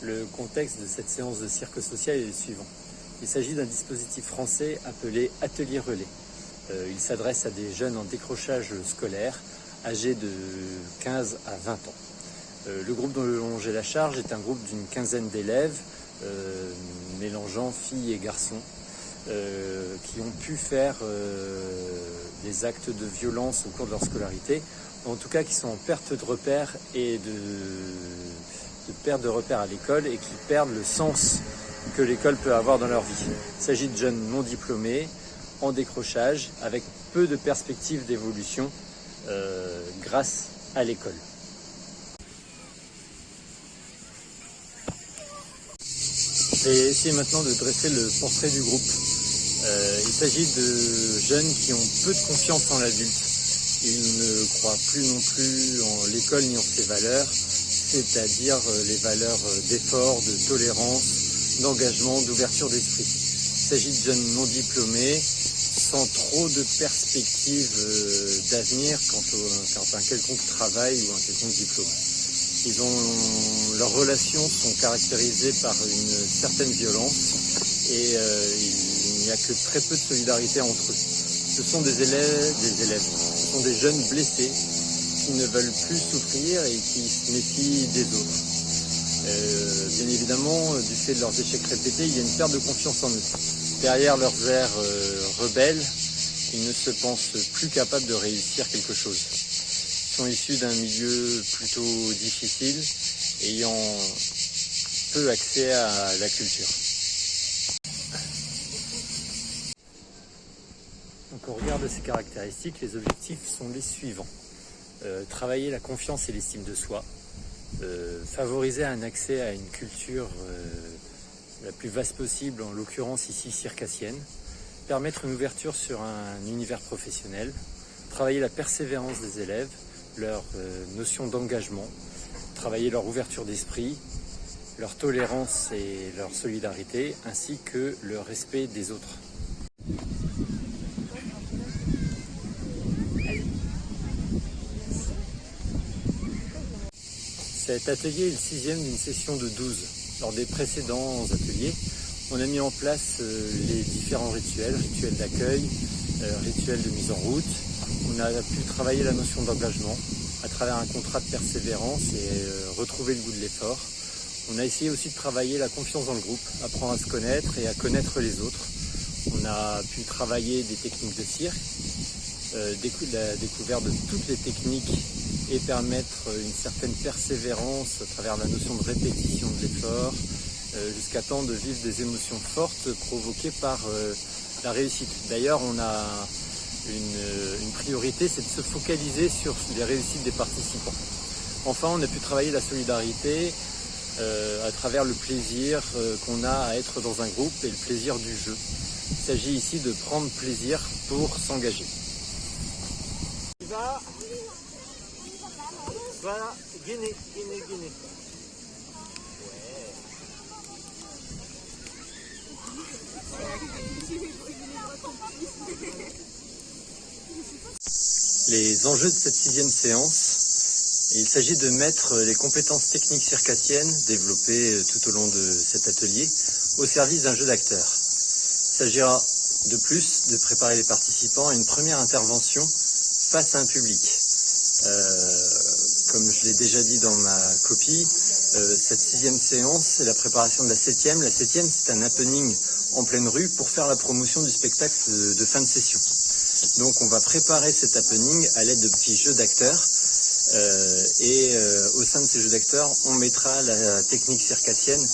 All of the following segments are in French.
Le contexte de cette séance de cirque social est le suivant. Il s'agit d'un dispositif français appelé Atelier Relais. Il s'adresse à des jeunes en décrochage scolaire âgés de 15 à 20 ans. Le groupe dont j'ai la charge est un groupe d'une quinzaine d'élèves mélangeant filles et garçons qui ont pu faire des actes de violence au cours de leur scolarité, en tout cas qui sont en perte de repères et de perte de repères à l'école et qui perdent le sens que l'école peut avoir dans leur vie. Il s'agit de jeunes non diplômés, en décrochage, avec peu de perspectives d'évolution grâce à l'école. Je vais essayer maintenant de dresser le portrait du groupe. Il s'agit de jeunes qui ont peu de confiance en l'adulte. Ils ne croient plus non plus en l'école ni en ses valeurs, c'est-à-dire les valeurs d'effort, de tolérance, d'engagement, d'ouverture d'esprit. Il s'agit de jeunes non diplômés, sans trop de perspectives d'avenir quant à un quelconque travail ou un quelconque diplôme. Leurs relations sont caractérisées par une certaine violence et il n'y a que très peu de solidarité entre eux. Ce sont des élèves, ce sont des jeunes blessés qui ne veulent plus souffrir et qui se méfient des autres. Bien évidemment, du fait de leurs échecs répétés, il y a une perte de confiance en eux. Derrière leurs airs rebelles, ils ne se pensent plus capables de réussir quelque chose. Ils sont issus d'un milieu plutôt difficile, ayant peu accès à la culture. Donc au regard de ces caractéristiques, les objectifs sont les suivants. Travailler la confiance et l'estime de soi, favoriser un accès à une culture la plus vaste possible, en l'occurrence ici circassienne, permettre une ouverture sur un univers professionnel, travailler la persévérance des élèves, leur notion d'engagement, travailler leur ouverture d'esprit, leur tolérance et leur solidarité, ainsi que le respect des autres. Cet atelier est le 6e d'une session de 12. Lors des précédents ateliers, on a mis en place les différents rituels d'accueil, rituels de mise en route. On a pu travailler la notion d'engagement à travers un contrat de persévérance et retrouver le goût de l'effort. On a essayé aussi de travailler la confiance dans le groupe, apprendre à se connaître et à connaître les autres. On a pu travailler des techniques de cirque, la découverte de toutes les techniques et permettre une certaine persévérance à travers la notion de répétition de l'effort, jusqu'à temps de vivre des émotions fortes provoquées par la réussite. D'ailleurs, on a une priorité, c'est de se focaliser sur les réussites des participants. Enfin, on a pu travailler la solidarité à travers le plaisir qu'on a à être dans un groupe et le plaisir du jeu. Il s'agit ici de prendre plaisir pour s'engager. Voilà, Guinée. Les enjeux de cette 6e séance, il s'agit de mettre les compétences techniques circassiennes développées tout au long de cet atelier au service d'un jeu d'acteur. Il s'agira de plus de préparer les participants à une première intervention face à un public. Comme je l'ai déjà dit dans ma copie, cette 6e séance, c'est la préparation de la 7e. La 7e, c'est un happening en pleine rue pour faire la promotion du spectacle de fin de session. Donc on va préparer cet happening à l'aide de petits jeux d'acteurs au sein de ces jeux d'acteurs, on mettra la technique circassienne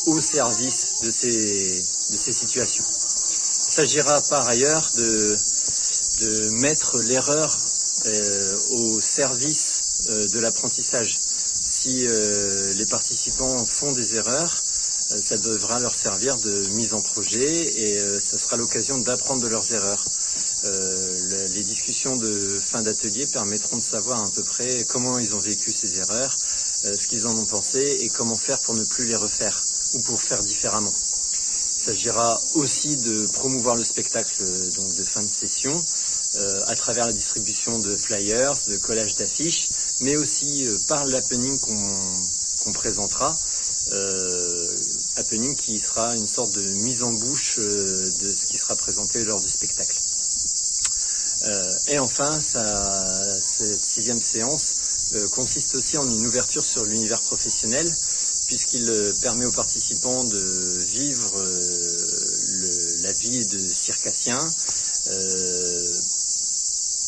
au service de ces situations. Il s'agira par ailleurs de mettre l'erreur au service de l'apprentissage. Si les participants font des erreurs, ça devra leur servir de mise en projet et ça sera l'occasion d'apprendre de leurs erreurs. Les discussions de fin d'atelier permettront de savoir à peu près comment ils ont vécu ces erreurs, ce qu'ils en ont pensé et comment faire pour ne plus les refaire ou pour faire différemment. Il s'agira aussi de promouvoir le spectacle donc de fin de session à travers la distribution de flyers, de collages d'affiches, mais aussi par l'happening qu'on présentera, happening qui sera une sorte de mise en bouche de ce qui sera présenté lors du spectacle. Et enfin, cette 6e séance consiste aussi en une ouverture sur l'univers professionnel, puisqu'il permet aux participants de vivre la vie de circassien,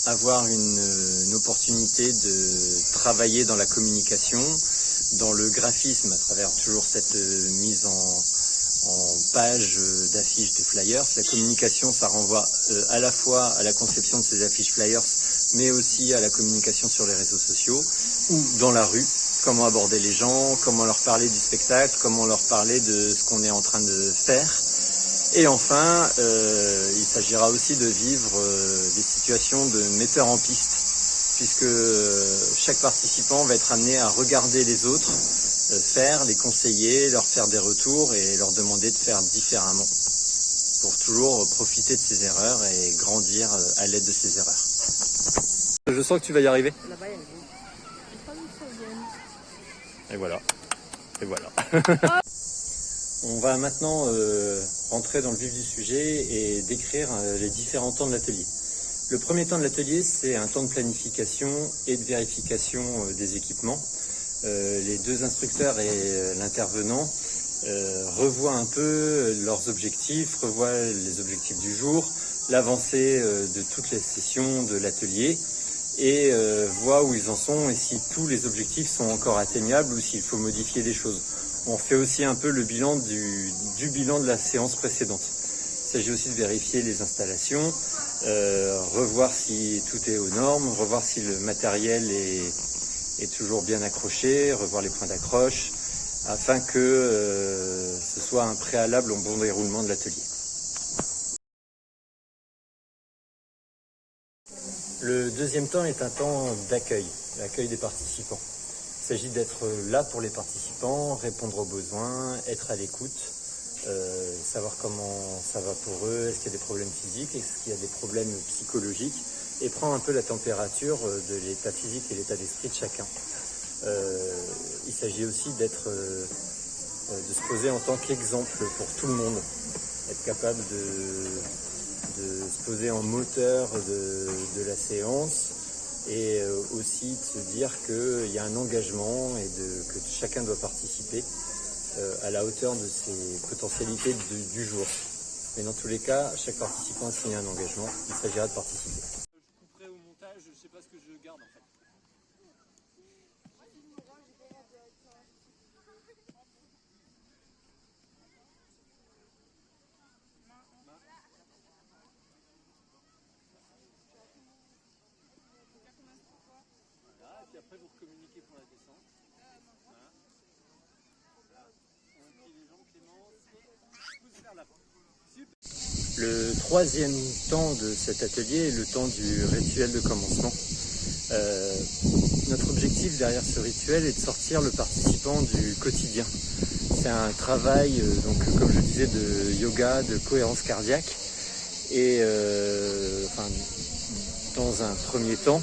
avoir une opportunité de travailler dans la communication, dans le graphisme, à travers toujours cette mise en page d'affiches, de flyers. La communication, ça renvoie à la fois à la conception de ces affiches flyers, mais aussi à la communication sur les réseaux sociaux ou dans la rue. Comment aborder les gens, comment leur parler du spectacle, comment leur parler de ce qu'on est en train de faire. Et enfin, il s'agira aussi de vivre des situations de metteur en piste, puisque chaque participant va être amené à regarder les autres faire, les conseiller, leur faire des retours et leur demander de faire différemment, pour toujours profiter de ses erreurs et grandir à l'aide de ses erreurs. Je sens que tu vas y arriver. Là-bas, il y a une boue. Et voilà. Et voilà. On va maintenant rentrer dans le vif du sujet et décrire les différents temps de l'atelier. Le premier temps de l'atelier, c'est un temps de planification et de vérification des équipements. Les deux instructeurs et l'intervenant revoient un peu leurs objectifs, revoient les objectifs du jour, l'avancée de toutes les sessions de l'atelier et voient où ils en sont et si tous les objectifs sont encore atteignables ou s'il faut modifier des choses. On fait aussi un peu le bilan du bilan de la séance précédente. Il s'agit aussi de vérifier les installations, revoir si tout est aux normes, revoir si le matériel est toujours bien accroché, revoir les points d'accroche, afin que ce soit un préalable au bon déroulement de l'atelier. Le deuxième temps est un temps d'accueil, l'accueil des participants. Il s'agit d'être là pour les participants, répondre aux besoins, être à l'écoute, savoir comment ça va pour eux, est-ce qu'il y a des problèmes physiques, est-ce qu'il y a des problèmes psychologiques, et prendre un peu la température de l'état physique et l'état d'esprit de chacun. Il s'agit aussi de se poser en tant qu'exemple pour tout le monde, être capable de se poser en moteur de la séance et aussi de se dire qu'il y a un engagement et que chacun doit participer à la hauteur de ses potentialités du jour. Mais dans tous les cas, chaque participant a signé un engagement, il s'agira de participer. Je couperai au montage, je ne sais pas ce que je garde en fait. Voilà, et puis après vous communiquez pour la descente. Voilà. On plie les jambes, Clémence, et pousse vers l'avant. Super. Le troisième temps de cet atelier est le temps du rituel de commencement. Notre objectif derrière ce rituel est de sortir le participant du quotidien. C'est un travail, donc, comme je disais, de yoga, de cohérence cardiaque. Et dans un premier temps,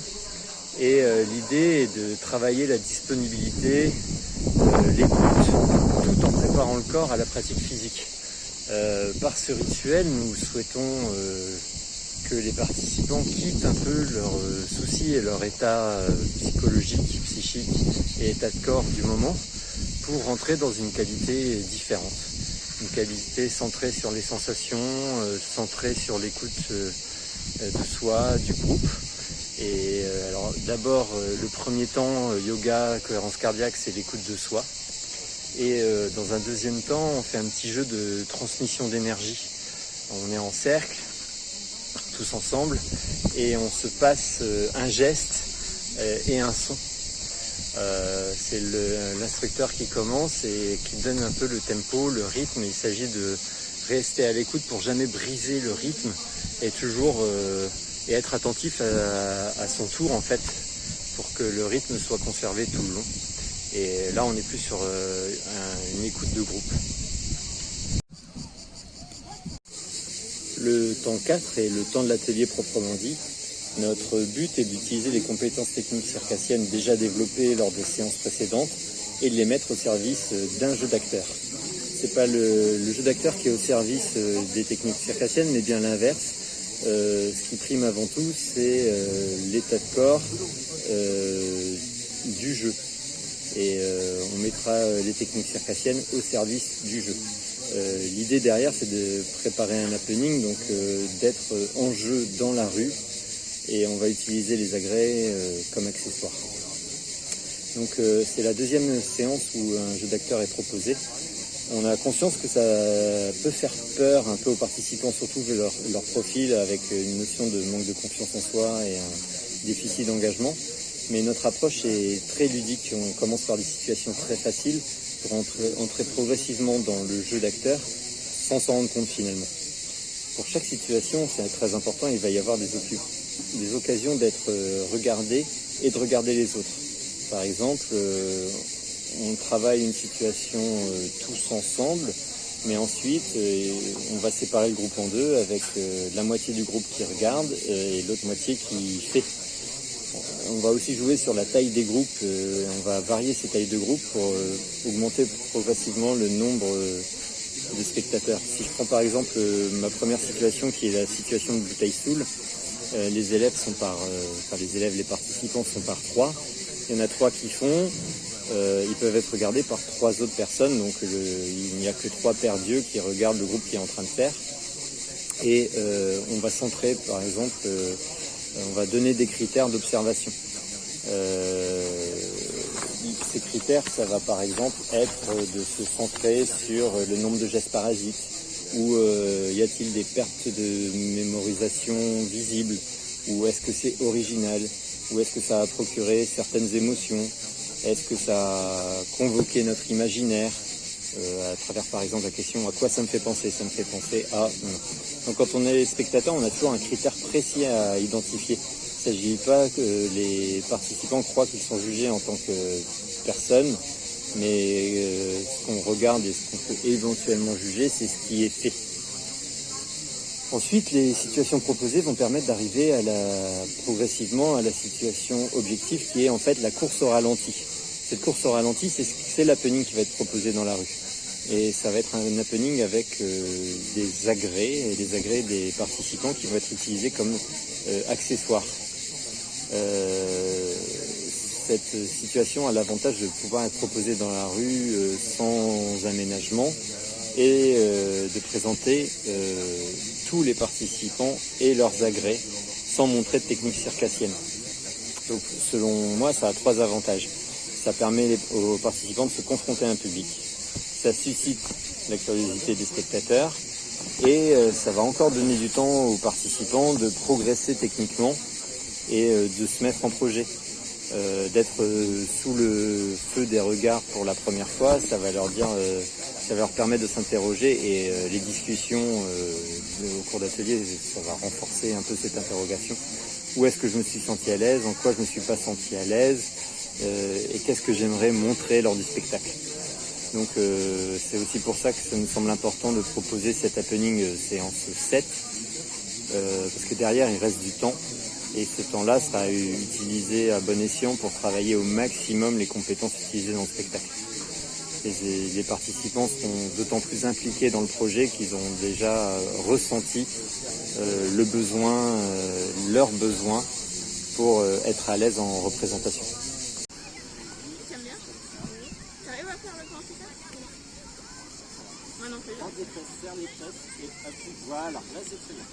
l'idée est de travailler la disponibilité, l'écoute, tout en préparant le corps à la pratique physique. Par ce rituel, nous souhaitons que les participants quittent un peu leurs soucis et leur état psychologique, psychique et état de corps du moment pour rentrer dans une qualité différente. Une qualité centrée sur les sensations, centrée sur l'écoute de soi, du groupe. Et alors d'abord, le premier temps, yoga, cohérence cardiaque, c'est l'écoute de soi. Et dans un deuxième temps, on fait un petit jeu de transmission d'énergie. On est en cercle, tous ensemble, et on se passe un geste et un son. C'est l'instructeur qui commence et qui donne un peu le tempo, le rythme. Il s'agit de rester à l'écoute pour jamais briser le rythme et toujours et être attentif à son tour en fait, pour que le rythme soit conservé tout le long. Et là, on est plus sur une écoute de groupe. Le temps 4 est le temps de l'atelier proprement dit. Notre but est d'utiliser les compétences techniques circassiennes déjà développées lors des séances précédentes et de les mettre au service d'un jeu d'acteur. C'est pas le jeu d'acteur qui est au service des techniques circassiennes, mais bien l'inverse. Ce qui prime avant tout, c'est l'état de corps du jeu. Et on mettra les techniques circassiennes au service du jeu. L'idée derrière, c'est de préparer un happening, donc d'être en jeu dans la rue, et on va utiliser les agrès comme accessoires. Donc c'est la deuxième séance où un jeu d'acteur est proposé. On a conscience que ça peut faire peur un peu aux participants, surtout vu leur profil, avec une notion de manque de confiance en soi et un déficit d'engagement. Mais notre approche est très ludique. On commence par des situations très faciles pour entrer progressivement dans le jeu d'acteur sans s'en rendre compte finalement. Pour chaque situation, c'est très important, il va y avoir des occasions d'être regardé et de regarder les autres. Par exemple, on travaille une situation tous ensemble, mais ensuite on va séparer le groupe en deux avec la moitié du groupe qui regarde et l'autre moitié qui fait. On va aussi jouer sur la taille des groupes, on va varier ces tailles de groupes pour augmenter progressivement le nombre de spectateurs. Si je prends par exemple ma première situation qui est la situation de bouteille Soul, les participants sont par 3. Il y en a 3 qui font. Ils peuvent être regardés par 3 autres personnes, donc il n'y a que 3 paires d'yeux qui regardent le groupe qui est en train de faire. Et on va centrer, par exemple, on va donner des critères d'observation. Ces critères, ça va par exemple être de se centrer sur le nombre de gestes parasites, ou y a-t-il des pertes de mémorisation visibles, ou est-ce que c'est original, ou est-ce que ça a procuré certaines émotions. Est-ce que ça a convoqué notre imaginaire à travers par exemple la question à quoi ça me fait penser? Ça me fait penser à... Donc quand on est spectateur, on a toujours un critère précis à identifier. Il ne s'agit pas que les participants croient qu'ils sont jugés en tant que personne, mais ce qu'on regarde et ce qu'on peut éventuellement juger, c'est ce qui est fait. Ensuite, les situations proposées vont permettre d'arriver progressivement à la situation objective qui est en fait la course au ralenti. Cette course au ralenti, c'est l'happening qui va être proposé dans la rue. Et ça va être un happening avec des agrès et des agrès des participants qui vont être utilisés comme accessoires. Cette situation a l'avantage de pouvoir être proposée dans la rue sans aménagement et de présenter tous les participants et leurs agrès sans montrer de technique circassienne. Donc selon moi, ça a 3 avantages. Ça permet aux participants de se confronter à un public. Ça suscite la curiosité des spectateurs et ça va encore donner du temps aux participants de progresser techniquement et de se mettre en projet. D'être sous le feu des regards pour la première fois, ça va leur permettre de s'interroger et les discussions au cours d'atelier, ça va renforcer un peu cette interrogation. Où est-ce que je me suis senti à l'aise, en quoi je ne me suis pas senti à l'aise, et qu'est-ce que j'aimerais montrer lors du spectacle. Donc c'est aussi pour ça que ça me semble important de proposer cet happening séance 7, parce que derrière il reste du temps, et ce temps-là sera utilisé à bon escient pour travailler au maximum les compétences utilisées dans le spectacle. Les participants seront d'autant plus impliqués dans le projet qu'ils ont déjà ressenti leurs besoins pour être à l'aise en représentation. T'aimes bien? Oui. T'arrives à faire le grand écart? Moi non plus. Prends des tresses, serre les tresses et appuie. Voilà, là c'est très bien.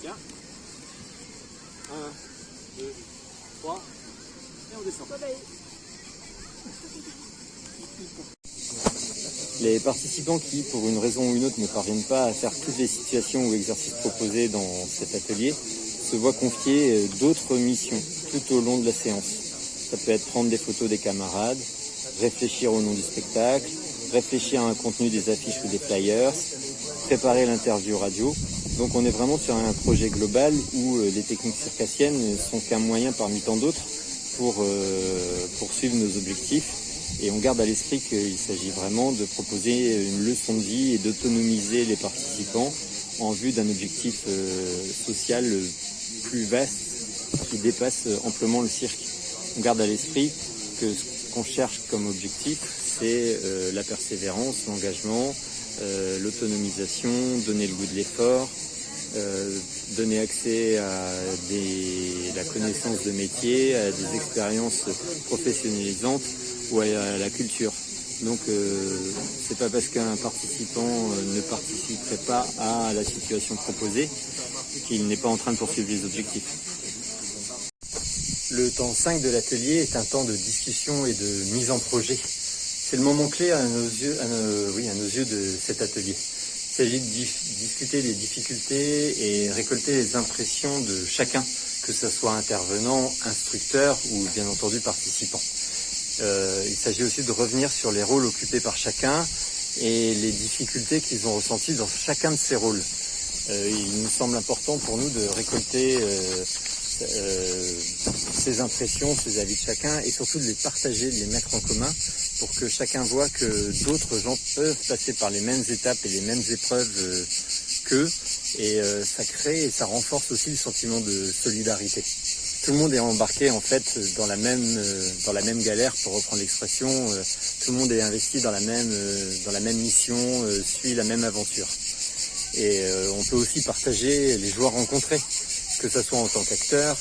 Tiens. 1, 2, 3. Et on descend. Les participants qui, pour une raison ou une autre, ne parviennent pas à faire toutes les situations ou exercices proposés dans cet atelier, se voient confier d'autres missions tout au long de la séance. Ça peut être prendre des photos des camarades, réfléchir au nom du spectacle, réfléchir à un contenu des affiches ou des flyers, préparer l'interview radio. Donc on est vraiment sur un projet global où les techniques circassiennes ne sont qu'un moyen parmi tant d'autres pour poursuivre nos objectifs. Et on garde à l'esprit qu'il s'agit vraiment de proposer une leçon de vie et d'autonomiser les participants en vue d'un objectif social plus vaste qui dépasse amplement le cirque. On garde à l'esprit que ce qu'on cherche comme objectif, c'est la persévérance, l'engagement, l'autonomisation, donner le goût de l'effort, donner accès à la connaissance de métier, à des expériences professionnalisantes ou à la culture. Donc c'est pas parce qu'un participant ne participerait pas à la situation proposée qu'il n'est pas en train de poursuivre les objectifs. Le temps 5 de l'atelier est un temps de discussion et de mise en projet. C'est le moment clé à nos yeux de cet atelier. Il s'agit de discuter des difficultés et récolter les impressions de chacun, que ce soit intervenant, instructeur ou bien entendu participant. Il s'agit aussi de revenir sur les rôles occupés par chacun et les difficultés qu'ils ont ressenties dans chacun de ces rôles. Il nous semble important pour nous de récolter ces impressions, ces avis de chacun et surtout de les partager, de les mettre en commun pour que chacun voit que d'autres gens peuvent passer par les mêmes étapes et les mêmes épreuves qu'eux et ça crée et ça renforce aussi le sentiment de solidarité. Tout le monde est embarqué en fait dans la même galère, pour reprendre l'expression. Tout le monde est investi dans la même mission, suit la même aventure. Et on peut aussi partager les joies rencontrées, que ce soit en tant qu'acteur,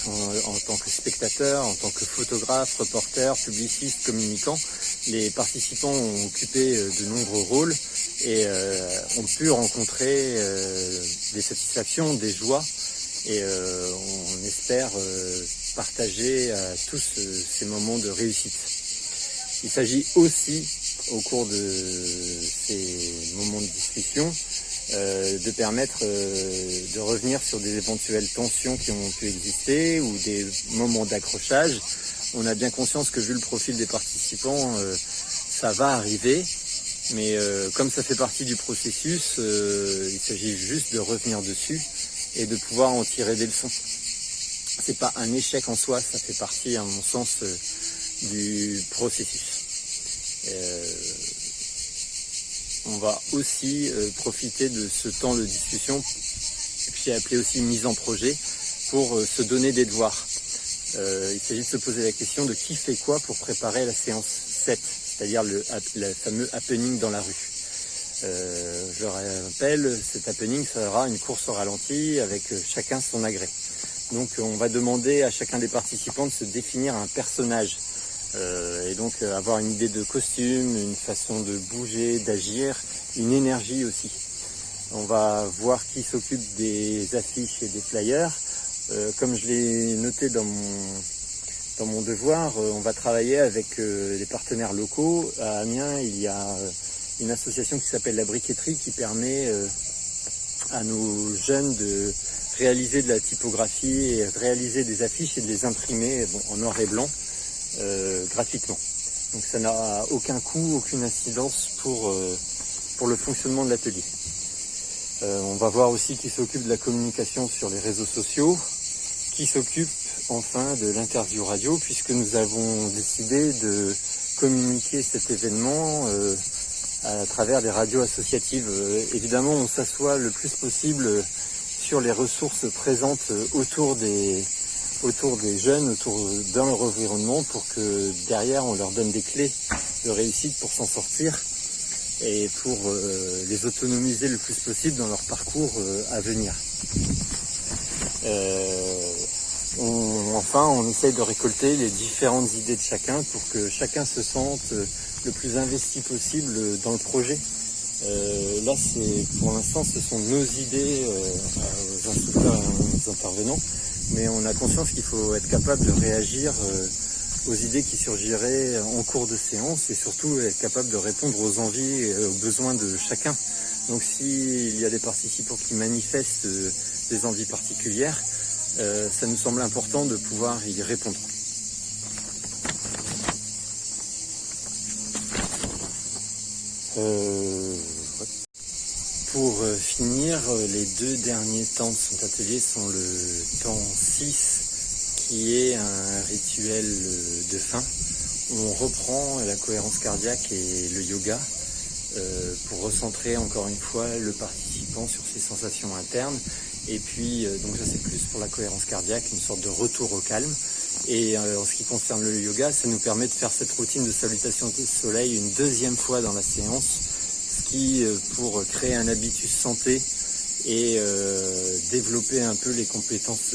en tant que spectateur, en tant que photographe, reporter, publiciste, communicant. Les participants ont occupé de nombreux rôles et ont pu rencontrer des satisfactions, des joies. Et on espère partager à tous ces moments de réussite. Il s'agit aussi, au cours de ces moments de discussion, de permettre de revenir sur des éventuelles tensions qui ont pu exister ou des moments d'accrochage. On a bien conscience que vu le profil des participants, ça va arriver. Mais comme ça fait partie du processus, il s'agit juste de revenir dessus et de pouvoir en tirer des leçons. C'est pas un échec en soi, ça fait partie, à mon sens, du processus. On va aussi profiter de ce temps de discussion, puis appeler aussi mise en projet, pour se donner des devoirs. Il s'agit de se poser la question de qui fait quoi pour préparer la séance 7, c'est-à-dire le fameux happening dans la rue. Je le rappelle, cet happening sera une course au ralenti avec chacun son agrès. Donc on va demander à chacun des participants de se définir un personnage et donc avoir une idée de costume, une façon de bouger, d'agir, une énergie aussi. On va voir qui s'occupe des affiches et des flyers. Comme je l'ai noté dans mon devoir, on va travailler avec les partenaires locaux. À Amiens, il y a une association qui s'appelle la Briqueterie qui permet à nos jeunes de réaliser de la typographie et réaliser des affiches et de les imprimer en noir et blanc gratuitement. Donc ça n'a aucun coût, aucune incidence pour le fonctionnement de l'atelier. On va voir aussi qui s'occupe de la communication sur les réseaux sociaux, qui s'occupe enfin de l'interview radio, puisque nous avons décidé de communiquer cet événement à travers des radios associatives. Évidemment, on s'assoit le plus possible sur les ressources présentes autour des jeunes, autour d'un leur environnement, pour que derrière on leur donne des clés de réussite pour s'en sortir et pour les autonomiser le plus possible dans leur parcours à venir. On essaye de récolter les différentes idées de chacun pour que chacun se sente le plus investi possible dans le projet. Là, pour l'instant, ce sont nos idées aux instructeurs et aux intervenants, mais on a conscience qu'il faut être capable de réagir aux idées qui surgiraient en cours de séance et surtout être capable de répondre aux envies et aux besoins de chacun. Donc s'il y a des participants qui manifestent des envies particulières, ça nous semble important de pouvoir y répondre. Pour finir, les deux derniers temps de cet atelier sont le temps 6, qui est un rituel de fin. On reprend la cohérence cardiaque et le yoga pour recentrer encore une fois le participant sur ses sensations internes. Et puis, donc ça c'est plus pour la cohérence cardiaque, une sorte de retour au calme. Et en ce qui concerne le yoga, ça nous permet de faire cette routine de salutation au soleil une deuxième fois dans la séance, ce qui, pour créer un habitus santé et développer un peu les compétences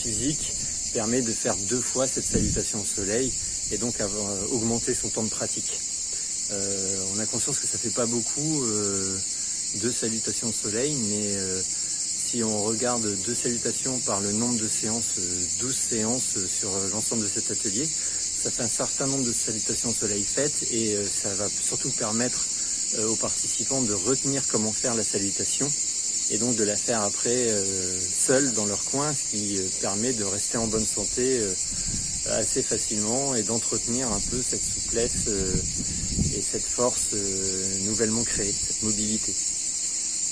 physiques, permet de faire 2 fois cette salutation au soleil et donc augmenter son temps de pratique. On a conscience que ça fait pas beaucoup de salutations au soleil, mais si on regarde 2 salutations par le nombre de séances, 12 séances sur l'ensemble de cet atelier, ça fait un certain nombre de salutations au soleil faites et ça va surtout permettre aux participants de retenir comment faire la salutation et donc de la faire après seuls dans leur coin, ce qui permet de rester en bonne santé assez facilement et d'entretenir un peu cette souplesse et cette force nouvellement créée, cette mobilité.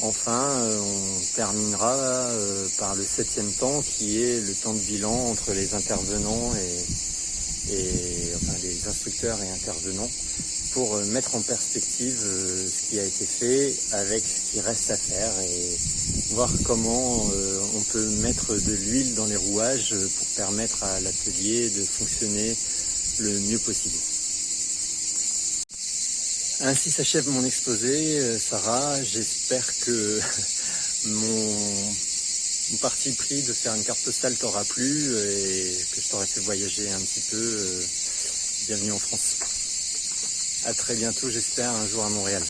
Enfin, on terminera par le 7e temps qui est le temps de bilan entre les intervenants enfin, les instructeurs et intervenants pour mettre en perspective ce qui a été fait avec ce qui reste à faire et voir comment on peut mettre de l'huile dans les rouages pour permettre à l'atelier de fonctionner le mieux possible. Ainsi s'achève mon exposé, Sarah. J'espère que mon parti pris de faire une carte postale t'aura plu et que je t'aurai fait voyager un petit peu. Bienvenue en France. À très bientôt, j'espère, un jour à Montréal.